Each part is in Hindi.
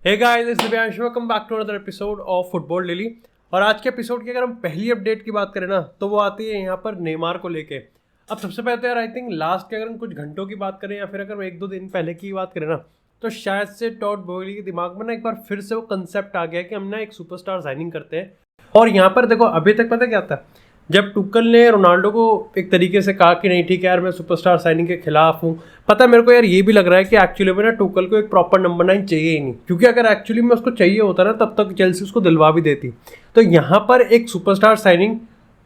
Hey guys, this is Divyanshu, welcome back to another episode of football daily. और आज के एपिसोड की अगर हम पहली अपडेट की बात करें ना, तो वो आती है यहाँ पर नेमार को लेके। अब सबसे पहले तो यार आई थिंक लास्ट के अगर हम कुछ घंटों की बात करें या फिर अगर एक दो दिन पहले की बात करें ना, तो शायद से टॉड बोहली के दिमाग में ना एक बार फिर से वो कंसेप्ट आ गया कि हम ना एक सुपरस्टार साइनिंग करते हैं। और यहाँ पर देखो, अभी तक पता क्या था, जब टुकल ने रोनाल्डो को एक तरीके से कहा कि नहीं ठीक है यार, मैं सुपरस्टार साइनिंग के खिलाफ हूँ, पता मेरे को यार ये भी लग रहा है कि एक्चुअली में ना टुकल को एक प्रॉपर नंबर 9 चाहिए ही नहीं, क्योंकि अगर एक्चुअली में उसको चाहिए होता ना तब तक चेल्सी उसको दिलवा भी देती। तो यहाँ पर एक सुपरस्टार साइनिंग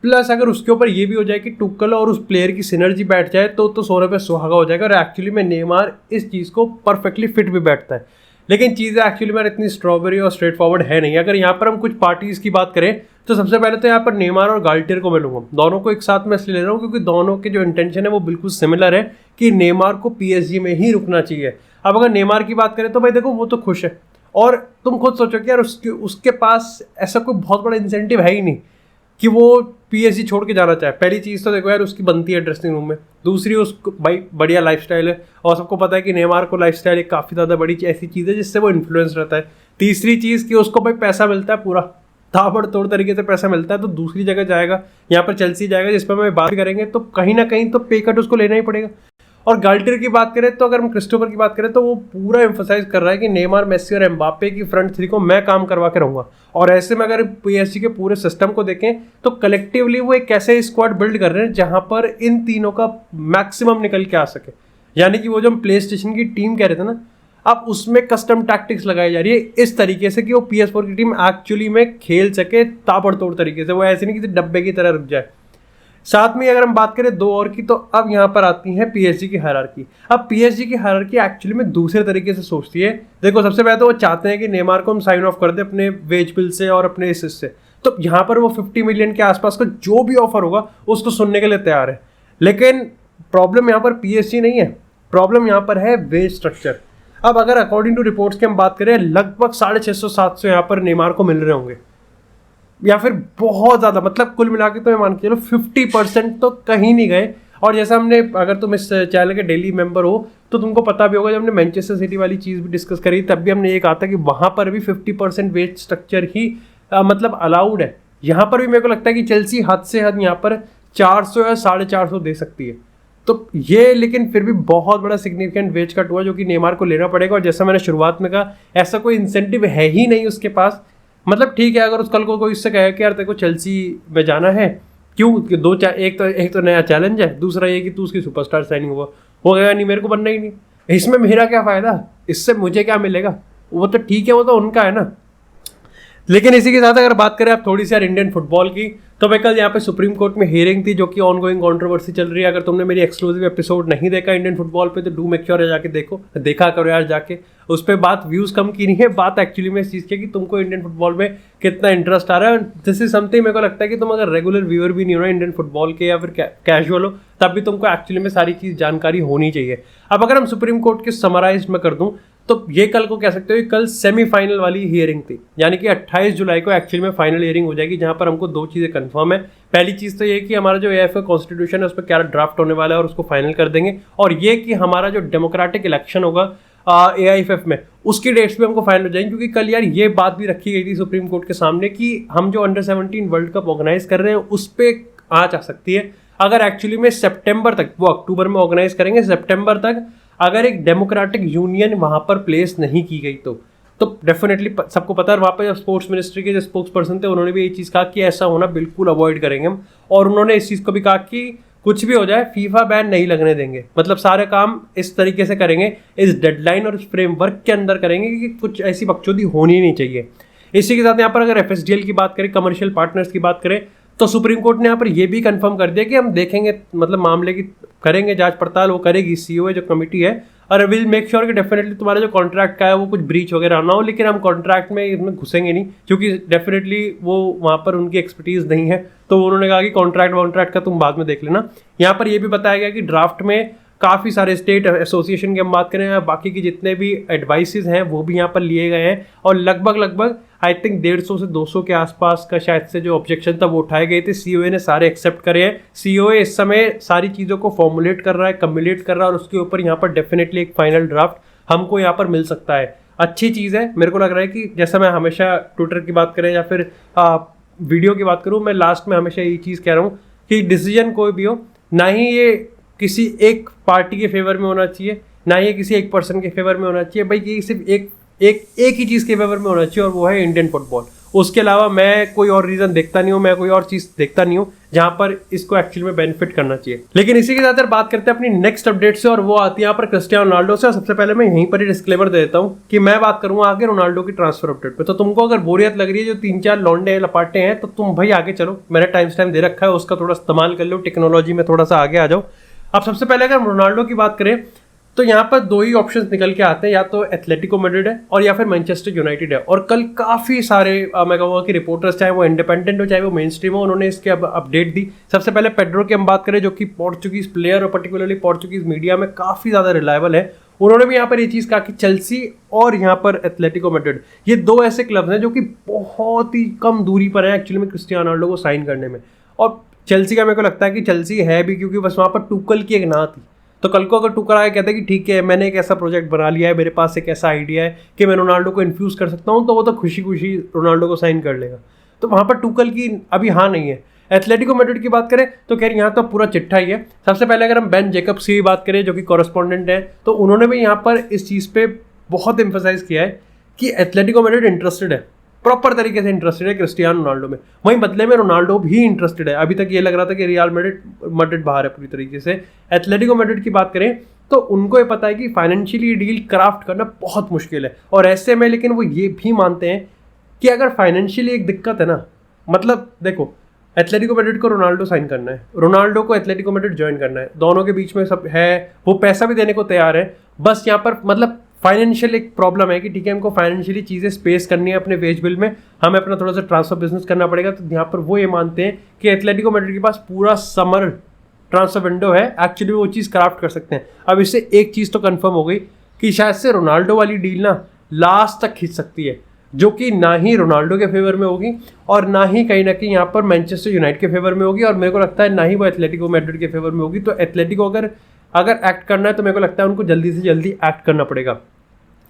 प्लस अगर उसके ऊपर ये भी हो जाए कि टुकल और उस प्लेयर की सिनर्जी बैठ जाए तो सोने पे सुहागा हो जाएगा। और एक्चुअली में नेमार इस चीज़ को परफेक्टली फिट भी बैठता है। लेकिन चीज़ें एक्चुअली में इतनी स्ट्रॉबेरी और स्ट्रेट फॉरवर्ड है नहीं। अगर यहाँ पर हम कुछ पार्टीज़ की बात करें तो सबसे पहले तो यहाँ पर नेमार और गाल्टियर को मिलूंगा, दोनों को एक साथ में इसलिए ले रहा हूँ क्योंकि दोनों के जो इंटेंशन है वो बिल्कुल सिमिलर है कि नेमार को पीएसजी में ही रुकना चाहिए। अब अगर नेमार की बात करें तो भाई देखो, वो तो खुश है और तुम खुद सोचो कि यार उसके पास ऐसा कोई बहुत बड़ा इंसेंटिव है ही नहीं कि वो पीएसजी छोड़ के जाना चाहे। पहली चीज़ तो देखो यार, उसकी बनती है ड्रेसिंग रूम में। दूसरी, उसको भाई बढ़िया लाइफस्टाइल है और सबको पता है कि नेमार को लाइफस्टाइल एक काफ़ी ज़्यादा बड़ी ऐसी चीज़ है जिससे वो इन्फ्लुएंस रहता है। तीसरी चीज़ कि उसको भाई पैसा मिलता है, पूरा ताबड़तोड़ तरीके से पैसा मिलता है, तो दूसरी जगह जाएगा, यहाँ पर चेल्सी जाएगा जिस पर हम बात करेंगे, तो कहीं ना कहीं तो पे कट उसको लेना ही पड़ेगा। और गाल्टियर की बात करें तो अगर हम क्रिस्टोफर की बात करें तो वो पूरा एम्फोसाइज कर रहा है कि नेमार, मेसी और एम्बाप्पे की फ्रंट थ्री को मैं काम करवा के रहूंगा। और ऐसे में अगर पीएसजी के पूरे सिस्टम को देखें तो कलेक्टिवली वो एक ऐसे स्क्वाड बिल्ड कर रहे हैं जहां पर इन तीनों का मैक्सिमम निकल के आ सके। यानी कि वो जो हम प्ले स्टेशन की टीम कह रहे थे ना, अब उसमें कस्टम टैक्टिक्स लगाई जा रही है इस तरीके से कि वो PS4 की टीम एक्चुअली में खेल सके ताबड़तोड़ तरीके से, वो ऐसे नहीं कि डब्बे की तरह रुक जाए। साथ में अगर हम बात करें दो और की, तो अब यहाँ पर आती है पीएसजी की हायरार्की। अब पीएसजी की हायरार्की एक्चुअली में दूसरे तरीके से सोचती है। देखो, सबसे पहले तो वो चाहते हैं कि नेमार को हम साइन ऑफ कर दें अपने वेज बिल से और अपने इससे, तो यहाँ पर वो 50 मिलियन के आसपास का जो भी ऑफर होगा उसको सुनने के लिए तैयार है। लेकिन प्रॉब्लम यहाँ पर पीएसजी नहीं है, प्रॉब्लम यहाँ पर है वेज स्ट्रक्चर। अब अगर अकॉर्डिंग टू रिपोर्ट्स की हम बात करें, लगभग 650-700 यहाँ पर नेमार को मिल रहे होंगे, या फिर बहुत ज़्यादा, मतलब कुल मिला के तो मैं मान के चलो 50% तो कहीं नहीं गए। और जैसा हमने, अगर तुम इस चैनल के डेली मेंबर हो तो तुमको पता भी होगा, जब हमने मैनचेस्टर सिटी वाली चीज़ भी डिस्कस करी तब भी हमने ये कहा था कि वहाँ पर भी 50% वेज स्ट्रक्चर ही मतलब अलाउड है। यहाँ पर भी मेरे को लगता है कि चेल्सी हद से हद यहाँ पर 400 या 450 दे सकती है। तो ये लेकिन फिर भी बहुत बड़ा सिग्निफिकेंट वेज कट हुआ जो कि नेमार को लेना पड़ेगा। और जैसा मैंने शुरुआत में कहा, ऐसा कोई इंसेंटिव है ही नहीं उसके पास। मतलब ठीक है, अगर उस कल को कोई इससे कहे कि यार तेरे को चेल्सी में जाना है, क्यों, एक तो नया चैलेंज है, दूसरा ये कि तू उसकी सुपरस्टार साइनिंग हो गया, नहीं मेरे को बनना ही नहीं, इसमें मेरा क्या फ़ायदा, इससे मुझे क्या मिलेगा, वो तो ठीक है, वो तो उनका है ना। लेकिन इसी के साथ अगर बात करें आप थोड़ी सी यार इंडियन फुटबॉल की, तो भाई कल यहाँ पे सुप्रीम कोर्ट में हियरिंग थी जो कि ऑनगोइंग कंट्रोवर्सी चल रही है। अगर तुमने मेरी एक्सक्लूसिव एपिसोड नहीं देखा इंडियन फुटबॉल पे तो डू मेक श्योर जाके देखा करो यार जाके। उस पर बात व्यूज़ कम की नहीं है, बात एक्चुअली में इस चीज़ की कि तुमको इंडियन फुटबॉल में कितना इंटरेस्ट आ रहा है। दिस इज समथिंग मेरे को लगता है कि तुम अगर रेगुलर व्यूअर भी नहीं हो ना इंडियन फुटबॉल के या फिर कैजुअल हो, तब भी तुमको एक्चुअली में सारी चीज़ जानकारी होनी चाहिए। अब अगर हम सुप्रीम कोर्ट के समराइज में कर दूँ तो ये कल को कह सकते हो कि कल सेमीफाइनल वाली हियरिंग थी, यानी कि 28 जुलाई को एक्चुअली में फाइनल हियरिंग हो जाएगी, जहां पर हमको दो चीज़ें कंफर्म है। पहली चीज़ तो ये कि हमारा जो एएफए कॉन्स्टिट्यूशन है उस पर क्या ड्राफ्ट होने वाला है और उसको फाइनल कर देंगे, और ये कि हमारा जो डेमोक्रेटिक इलेक्शन होगा AIFF में, उसकी डेट्स भी हमको फाइनल हो जाएंगी। क्योंकि कल यार ये बात भी रखी गई थी सुप्रीम कोर्ट के सामने कि हम जो अंडर 17 वर्ल्ड कप ऑर्गेनाइज कर रहे हैं उस पर आँच आ सकती है अगर एक्चुअली में सितंबर तक, वो अक्टूबर में ऑर्गेनाइज करेंगे, सितंबर तक अगर एक डेमोक्रेटिक यूनियन वहाँ पर प्लेस नहीं की गई तो डेफिनेटली सबको पता है। वहाँ पर स्पोर्ट्स मिनिस्ट्री के जो स्पोक्स पर्सन थे उन्होंने भी ये चीज़ कहा कि ऐसा होना बिल्कुल अवॉइड करेंगे हम। और उन्होंने इस चीज़ को भी कहा कि कुछ भी हो जाए फीफा बैन नहीं लगने देंगे, मतलब सारे काम इस तरीके से करेंगे, इस डेडलाइन और इस फ्रेमवर्क के अंदर करेंगे कि कुछ ऐसी बकचोदी होनी नहीं चाहिए। इसी के साथ यहाँ पर अगर FSDL की बात करें, कमर्शियल पार्टनर्स की बात करें, तो सुप्रीम कोर्ट ने यहाँ पर यह भी कंफर्म कर दिया कि हम देखेंगे, मतलब मामले की करेंगे जांच पड़ताल, वो करेगी COA जो कमेटी है, और विल मेक श्योर कि डेफिनेटली तुम्हारा जो कॉन्ट्रैक्ट का है वो कुछ ब्रीच वगैरह ना हो। लेकिन हम कॉन्ट्रैक्ट में इसमें घुसेंगे नहीं क्योंकि डेफिनेटली वो वहाँ पर उनकी एक्सपर्टीज़ नहीं है, तो उन्होंने कहा कि कॉन्ट्रैक्ट का तुम बाद में देख लेना। यहाँ पर ये भी बताया गया कि ड्राफ्ट में काफ़ी सारे स्टेट एसोसिएशन की हम बात करें, बाकी के जितने भी एडवाइसेस हैं वो भी यहाँ पर लिए गए हैं, और लगभग आई थिंक 150 से 200 के आसपास का शायद से जो ऑब्जेक्शन था वो उठाए गए थे। COA ने सारे एक्सेप्ट करे हैं। COA इस समय सारी चीज़ों को फॉर्मुलेट कर रहा है, कम्युलेट कर रहा है, और उसके ऊपर यहाँ पर डेफिनेटली एक फाइनल ड्राफ्ट हमको यहाँ पर मिल सकता है। अच्छी चीज़ है। मेरे को लग रहा है कि जैसा मैं हमेशा ट्विटर की बात करें या फिर वीडियो की बात करूँ, मैं लास्ट में हमेशा यही चीज़ कह रहा हूँ कि डिसीजन कोई भी हो, ना ही ये किसी एक पार्टी के फेवर में होना चाहिए, ना ही ये किसी एक पर्सन के फेवर में होना चाहिए। भाई ये सिर्फ एक ही चीज़ के फेवर में होना चाहिए और वो है इंडियन फुटबॉल। उसके अलावा मैं कोई और रीज़न देखता नहीं हूँ, मैं कोई और चीज़ देखता नहीं हूँ जहाँ पर इसको एक्चुअली में बेनिफिट करना चाहिए। लेकिन इसी के साथ बात करते हैं अपनी नेक्स्ट अपडेट से, और वो आती है यहाँ पर क्रिस्टियानो रोनाल्डो से। और सबसे पहले मैं यहीं पर ही डिस्क्लेमर दे देता हूँ कि मैं बात करूँगा आगे रोनाल्डो की ट्रांसफर अपडेट पे। तो तुमको अगर बोरियत लग रही है, जो 3-4 लौंडे लपाटे हैं, तो तुम भाई आगे चलो, मैंने टाइम दे रखा है, उसका थोड़ा इस्तेमाल कर लो, टेक्नोलॉजी में थोड़ा सा आगे आ जाओ। अब सबसे पहले अगर रोनाल्डो की बात करें तो यहाँ पर 2 ही ऑप्शंस निकल के आते हैं, या तो एथलेटिको मैड्रिड है और या फिर मैनचेस्टर यूनाइटेड है। और कल काफ़ी सारे मैं कहूँगा कि रिपोर्टर्स, चाहे वो इंडिपेंडेंट हो चाहे वो मेन स्ट्रीम हो, उन्होंने इसके अब अपडेट दी। सबसे पहले पेड्रो की हम बात करें, जो कि पोर्चुगीज़ प्लेयर और पर्टिकुलरली पोर्चुगीज़ मीडिया में काफ़ी ज़्यादा रिलायबल है। उन्होंने भी यहाँ पर ये चीज़ कहा कि चेल्सी और यहाँ पर एथलेटिको मैड्रिड, ये 2 ऐसे क्लब्स हैं जो कि बहुत ही कम दूरी पर हैं एक्चुअली में क्रिस्टियानो रोनाल्डो को साइन करने में। और चेल्सी का मेरे को लगता है कि चेल्सी है भी, क्योंकि बस वहाँ पर टूकल की एक ना थी। तो कल को अगर टूकर आया कहता है कि ठीक है, मैंने एक ऐसा प्रोजेक्ट बना लिया है, मेरे पास एक ऐसा आइडिया है कि मैं रोनाल्डो को इन्फ्यूज़ कर सकता हूँ, तो वो तो खुशी खुशी रोनाल्डो को साइन कर लेगा। तो वहाँ पर टूकल की अभी हाँ नहीं है। एथलेटिको मैड्रिड की बात करें तो कह रही यहाँ तो पूरा चिट्ठा ही है। सबसे पहले अगर हम बेन जेकब्स की बात करें, जो कि कॉरेस्पॉन्डेंट है, तो उन्होंने भी यहाँ पर इस चीज़ पे बहुत एम्फेसाइज किया है कि एथलेटिको मैड्रिड इंटरेस्टेड है, प्रॉपर तरीके से इंटरेस्टेड है क्रिस्टियानो रोनाल्डो में। वहीं बदले में रोनाल्डो भी इंटरेस्टेड है। अभी तक ये लग रहा था कि रियल मैड्रिड बाहर है पूरी तरीके से। एथलेटिको मैड्रिड की बात करें तो उनको ये पता है कि फाइनेंशियली डील क्राफ्ट करना बहुत मुश्किल है, और ऐसे में लेकिन वो ये भी मानते हैं कि अगर फाइनेंशियली एक दिक्कत है ना, मतलब देखो, एथलेटिको मैड्रिड को रोनाल्डो साइन करना है, रोनाल्डो को एथलेटिको मैड्रिड ज्वाइन करना है, दोनों के बीच में सब है, वो पैसा भी देने को तैयार है। बस यहाँ पर मतलब फाइनेंशियल एक प्रॉब्लम है कि ठीक है, हमको फाइनेंशियली चीज़ें स्पेस करनी है अपने वेज बिल में, हमें अपना थोड़ा सा ट्रांसफर बिजनेस करना पड़ेगा। तो यहाँ पर वो ये मानते हैं कि एथलेटिको मैड्रिड के पास पूरा समर ट्रांसफर विंडो है, एक्चुअली वो चीज़ क्राफ्ट कर सकते हैं। अब इससे एक चीज़ तो कंफर्म हो गई कि शायद से रोनाल्डो वाली डील ना लास्ट तक खींच सकती है, जो कि ना ही रोनाल्डो के फेवर में होगी और ना ही कहीं ना कहीं यहाँ पर मैनचेस्टर यूनाइटेड के फेवर में होगी, और मेरे को लगता है ना ही वो एथलेटिको मैड्रिड के फेवर में होगी। तो एथलेटिको अगर एक्ट करना है तो मेरे को लगता है उनको जल्दी से जल्दी एक्ट करना पड़ेगा।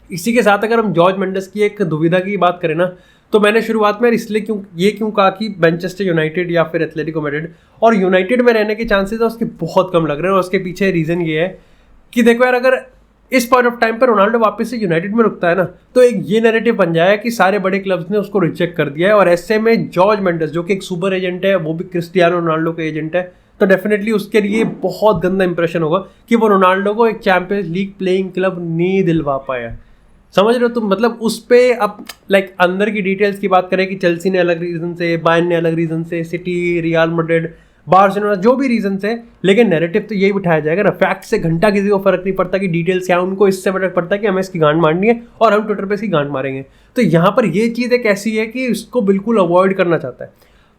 इसी के साथ अगर हम जॉर्ज मेंडेस की एक दुविधा की बात करें ना, तो मैंने शुरुआत में इसलिए क्यों कहा कि मैनचेस्टर यूनाइटेड या फिर एथलेटिको मैड्रिड, और यूनाइटेड में रहने के चांसेस है उसके बहुत कम लग रहे हैं। और उसके पीछे रीज़न ये है कि देखो यार, अगर इस पॉइंट ऑफ टाइम पर रोनाल्डो वापस से यूनाइटेड में रुकता है ना, तो एक ये नैरेटिव बन जाए कि सारे बड़े क्लब्स ने उसको रिजेक्ट कर दिया है। और ऐसे में जॉर्ज मेंडेस, जो कि एक सुपर एजेंट है, वो भी क्रिस्टियानो रोनाल्डो के एजेंट है, तो डेफिनेटली उसके लिए बहुत गंदा इंप्रेशन होगा कि वो रोनाल्डो को एक चैंपियंस लीग प्लेइंग क्लब नहीं दिलवा पाया। समझ रहे हो तुम? मतलब उस पे अब अंदर की डिटेल्स की बात करें कि चेल्सी ने अलग रीजन से, बायर्न ने अलग रीजन से, सिटी, रियल मैड्रिड, बार्सिलोना, जो भी रीजन से, लेकिन नैरेटिव तो यही बिठाया जाएगा ना। फैक्ट से घंटा किसी को फर्क नहीं पड़ता कि डिटेल्स क्या, उनको इससे फर्क पड़ता है कि हमें इसकी गांड मारनी है और हम ट्विटर पे इसकी गांड मारेंगे। तो यहाँ पर ये चीज़ एक ऐसी है कि इसको बिल्कुल अवॉइड करना चाहता है।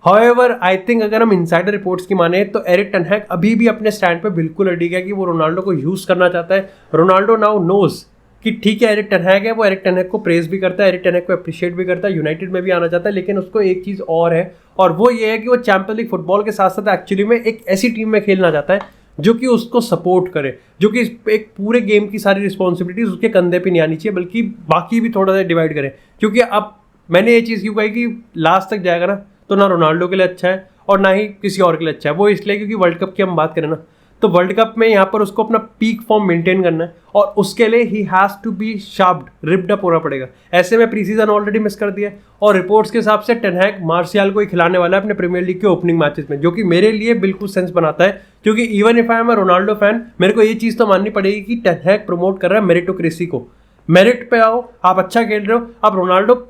हाउएवर आई थिंक अगर हम इनसाइडर रिपोर्ट्स की माने तो एरिक टेन हैग अभी भी अपने स्टैंड पे बिल्कुल अडिग है कि वो रोनाल्डो को यूज़ करना चाहता है। रोनाल्डो नाउ नोज कि ठीक है, एरिक टेन हैग है, वो एरिक टेन हैग को प्रेज भी करता है, एरिक टेन हैग को अप्रिशिएट भी करता है, यूनाइटेड में भी आना चाहता है, लेकिन उसको एक चीज़ और है, और वो ये है कि वो चैंपियंस लीग फुटबॉल के साथ साथ एक्चुअली में एक ऐसी टीम में खेलना चाहता है जो कि उसको सपोर्ट करे, जो कि एक पूरे गेम की सारी रिस्पॉन्सिबिलिटीज उसके कंधे पे नहीं आनी चाहिए, बल्कि बाकी भी थोड़ा सा डिवाइड करें। क्योंकि अब मैंने ये चीज़ क्यों कही कि लास्ट तक जाएगा ना, तो ना रोनाल्डो के लिए अच्छा है और ना ही किसी और के लिए अच्छा है। वो इसलिए क्योंकि वर्ल्ड कप की हम बात करें ना, तो वर्ल्ड कप में यहाँ पर उसको अपना पीक फॉर्म मेंटेन करना है, और उसके लिए ही has to be sharped, ripped up होना पड़ेगा। ऐसे में प्री सीजन ऑलरेडी मिस कर दिया, और रिपोर्ट्स के हिसाब से टेन हैग मार्शियल को ही खिलाने वाला है अपने प्रीमियर लीग के ओपनिंग मैचेस में, जो कि मेरे लिए बिल्कुल सेंस बनाता है। क्योंकि even if I am a Ronaldo fan, मेरे को ये चीज़ तो माननी पड़ेगी कि टेन हैग प्रमोट कर रहा है मेरिटोक्रेसी को। मेरिट पे आओ, आप अच्छा खेल रहे हो। अब रोनाल्डो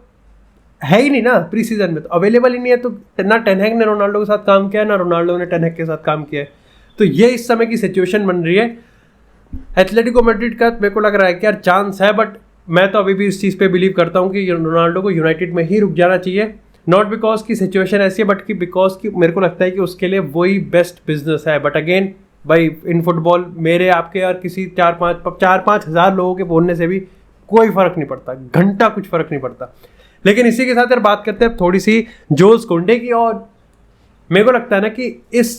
है ही नहीं ना प्री सीजन में, तो अवेलेबल ही नहीं है, तो ना टेन हैग ने रोनाल्डो के साथ काम किया है, ना रोनाल्डो ने टेन हैग के साथ काम किया है। तो ये इस समय की सिचुएशन बन रही है। एथलेटिको मैड्रिड का मेरे को लग रहा है कि यार चांस है, बट मैं तो अभी भी इस चीज़ पे बिलीव करता हूँ कि रोनाल्डो को यूनाइटेड में ही रुक जाना चाहिए। नॉट बिकॉज की सिचुएशन ऐसी है, बट कि बिकॉज की मेरे को लगता है कि उसके लिए वही बेस्ट बिजनेस है। बट अगेन भाई, इन फुटबॉल मेरे आपके और किसी 4-5 हज़ार लोगों के बोलने से भी कोई फ़र्क नहीं पड़ता, घंटा कुछ फ़र्क नहीं पड़ता। लेकिन इसी के साथ यार बात करते हैं थोड़ी सी जोस कुंडे की, और मेरे को लगता है ना कि इस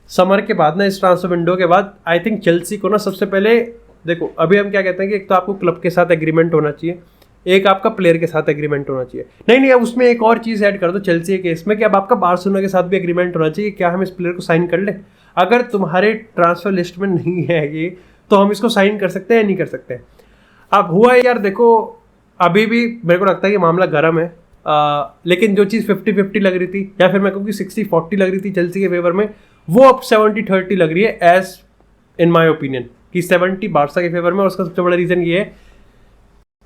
समर के बाद ना, इस ट्रांसफर विंडो के बाद, आई थिंक चेल्सी को ना सबसे पहले देखो, अभी हम क्या कहते हैं कि एक तो आपको क्लब के साथ एग्रीमेंट होना चाहिए एक आपका प्लेयर के साथ एग्रीमेंट होना चाहिए। नहीं, अब उसमें एक और चीज़ ऐड कर दो चेल्सी के केस में कि अब आपका बार्सिलोना के साथ भी एग्रीमेंट होना चाहिए, क्या हम इस प्लेयर को साइन कर लें। अगर तुम्हारे ट्रांसफर लिस्ट में नहीं है ये, तो हम इसको साइन कर सकते हैं या नहीं कर सकते हैं। अब हुआ है यार, देखो अभी भी मेरे को लगता है कि मामला गर्म है, लेकिन जो चीज़ 50-50 लग रही थी, या फिर मैं कहूँ कि 60-40 लग रही थी चेल्सी के फेवर में, वो अब 70-30 लग रही है एज इन माई ओपिनियन, कि 70 बार्सा के फेवर में। और उसका सबसे बड़ा रीज़न ये है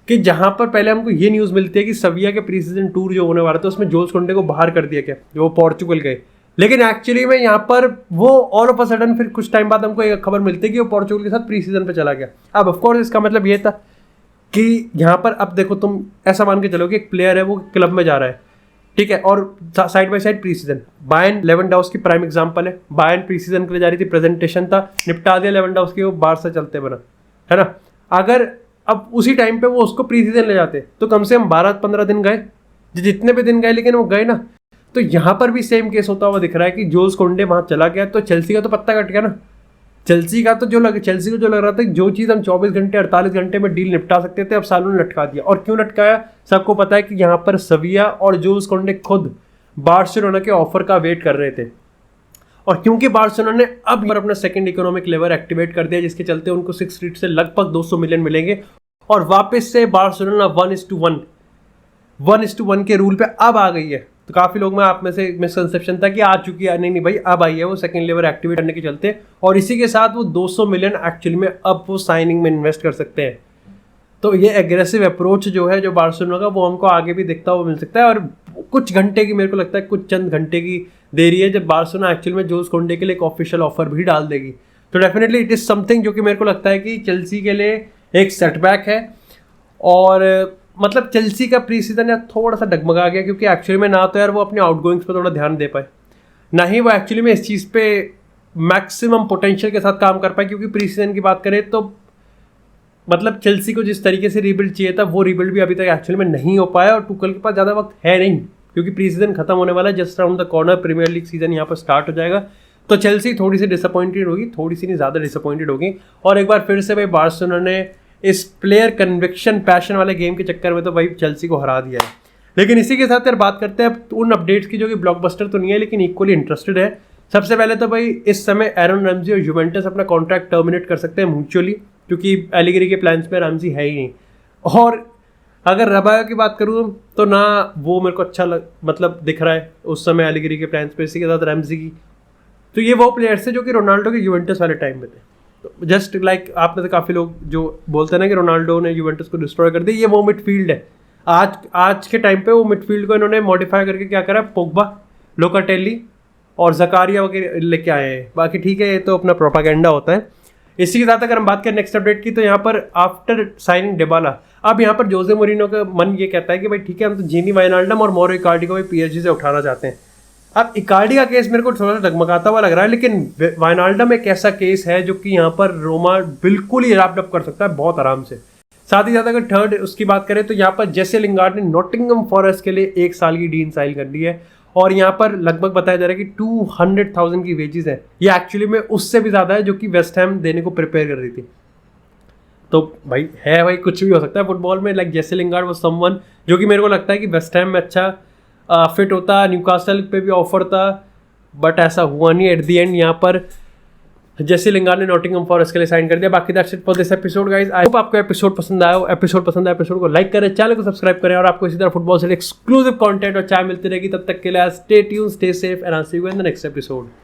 कि जहां पर पहले हमको ये न्यूज़ मिलती है कि सविया के प्री सीजन टूर जो होने वाला था उसमें जोस कोंटे को बाहर कर दिया गया, जो वो पोर्चुगल गए, लेकिन एक्चुअली में यहाँ पर वो ऑल ऑफ अ सडन फिर कुछ टाइम बाद हमको एक खबर मिलती है कि वो पोर्चुगल के साथ प्री सीजन पे चला गया। अब ऑफकोर्स इसका मतलब ये था कि यहाँ पर अब देखो तुम ऐसा मान के चलो कि एक प्लेयर है वो क्लब में जा रहा है, ठीक है, और side by side pre season. Bayern Lewandowski prime example है, बायर्न प्री सीजन के लिए जा रही थी, प्रेजेंटेशन था, निपटा दिया लेवेंडोव्स्की, वो बाहर से चलते बना, है ना। अगर अब उसी टाइम पे वो उसको प्री सीजन ले जाते तो कम से कम 12-15 दिन गए, जितने भी दिन गए, लेकिन वो गए ना। तो यहाँ पर भी सेम केस होता हुआ दिख रहा है कि जोस कोंडे वहाँ चला गया तो चेल्सी का तो पत्ता कट गया ना। चेल्सी को जो लग रहा था जो चीज़ हम 24 घंटे 48 घंटे में डील निपटा सकते थे, अब सालों ने लटका दिया। और क्यों लटकाया सबको पता है कि यहाँ पर सविया और जोस कोंडे खुद बार्सिलोना के ऑफर का वेट कर रहे थे, और क्योंकि बार्सिलोना ने अब अपना सेकंड इकोनॉमिक लेवर एक्टिवेट कर दिया, जिसके चलते उनको 6 स्ट्रीट से लगभग 200 मिलियन मिलेंगे, और वापस से बार्सिलोना 1:1 के रूल पे अब आ गई है। तो काफ़ी लोग में आप में से मिसकंसेप्शन था कि आ चुकी है, नहीं भाई अब आई है वो सेकंड लेवर एक्टिवेट करने के चलते, और इसी के साथ वो 200 मिलियन एक्चुअली में अब वो साइनिंग में इन्वेस्ट कर सकते हैं। तो ये एग्रेसिव अप्रोच जो है जो बार्सिलोना का, वो हमको आगे भी दिखता हुआ मिल सकता है। और कुछ घंटे की, मेरे को लगता है कुछ चंद घंटे की देरी है जब बार्सिलोना एक्चुअली में जोस कोंडे के लिए एक ऑफिशियल ऑफर भी डाल देगी। तो डेफिनेटली इट इज़ समथिंग जो कि मेरे को लगता है कि चेल्सी के लिए एक सेटबैक है। और मतलब चेल्सी का प्री सीजन यार थोड़ा सा डगमगा गया, क्योंकि एक्चुअली में ना तो यार वो अपने आउटगोइंग्स पर थोड़ा ध्यान दे पाए, ना ही वो एक्चुअली में इस चीज़ पे मैक्सिमम पोटेंशियल के साथ काम कर पाए। क्योंकि प्री सीजन की बात करें तो मतलब चेल्सी को जिस तरीके से रीबिल्ड चाहिए था वो रीबिल्ड भी अभी तक एक्चुअली में नहीं हो पाया, और टुकल के पास ज़्यादा वक्त है नहीं, क्योंकि प्री सीजन खत्म होने वाला है, just round the corner Premier League season यहाँ पर स्टार्ट हो जाएगा। तो चेल्सी थोड़ी सी डिसअपॉइंटेड होगी, थोड़ी सी नहीं ज़्यादा डिसअपॉइंटेड होगी। और एक बार फिर से भाई बार्सिलोना ने इस प्लेयर कन्विक्शन पैशन वाले गेम के चक्कर में तो भाई चेल्सी को हरा दिया है। लेकिन इसी के साथ यार बात करते हैं अब उन अपडेट्स की जो कि ब्लॉकबस्टर तो नहीं है लेकिन इक्वली इंटरेस्टेड है। सबसे पहले तो भाई इस समय एरन रैमजी और यूवेंटस अपना कॉन्ट्रैक्ट टर्मिनेट कर सकते हैं म्यूचुअली, क्योंकि एलिगरी के प्लान्स में रैमजी है ही नहीं। और अगर रबाया की बात करूँ तो ना वो मेरे को अच्छा मतलब दिख रहा है उस समय एलिगरी के प्लान्स पे, इसी के साथ रैमजी की। तो ये वो प्लेयर्स थे जो कि रोनाल्डो के यूवेंटस वाले टाइम में थे। तो जस्ट लाइक आप में से काफ़ी लोग जो बोलते हैं ना कि रोनाल्डो ने यूवेंटस को डिस्ट्रॉय कर दिया, ये वो मिडफील्ड है। आज के टाइम पे वो मिडफील्ड को इन्होंने मॉडिफाई करके क्या करा, पोग्बा, लोकाटेली और जकारिया वगैरह लेके आए हैं। बाकी ठीक है, ये तो अपना प्रोपागेंडा होता है। इसी के साथ अगर हम बात करें नेक्स्ट अपडेट की, तो यहाँ पर आफ्टर साइनिंग डिबाला, अब यहाँ पर जोसे मोरिनो का मन ये कहता है कि भाई ठीक है, हम तो जीनी वाइनाल्डम और मोरो इकार्डी को भी पीएसजी से उठाना चाहते हैं। अब इकार्डी का केस मेरे को थोड़ा सा डगमगाता हुआ लग रहा है, लेकिन वाइनाल्डम एक ऐसा केस है जो कि यहाँ पर रोमा बिल्कुल ही रैप्ड अप कर सकता है बहुत आराम से। साथ ही साथ अगर थर्ड उसकी बात करें तो यहाँ पर जेसे लिंगार्ड ने नॉटिंघम फॉरेस्ट के लिए 1 साल की डील साइन कर ली है, और यहाँ पर लगभग बताया जा रहा है कि 200,000 की वेजेस है। ये एक्चुअली में उससे भी ज़्यादा है जो कि वेस्ट हैम देने को प्रिपेयर कर रही थी। तो भाई है भाई, कुछ भी हो सकता है फुटबॉल में। लाइक जेसे लिंगार्ड वो समवन जो कि मेरे को लगता है कि वेस्ट हैम में अच्छा फिट होता, न्यूकासल पे भी ऑफर था, बट ऐसा हुआ नहीं एट दी एंड। यहाँ पर जेसे लिंगार्ड ने नॉटिंघम फॉरेस्ट के लिए साइन कर दिया। बाकी that's it for this episode guys. I hope आपको एपिसोड पसंद आया। एपिसोड को लाइक करें, चैनल को सब्सक्राइब करें, और आपको इसी तरह फुटबॉल से एक्सक्लूसिव कंटेंट और चाय मिलती रहेगी। तब तक के लिए stay tuned, stay safe and I see you in the next episode.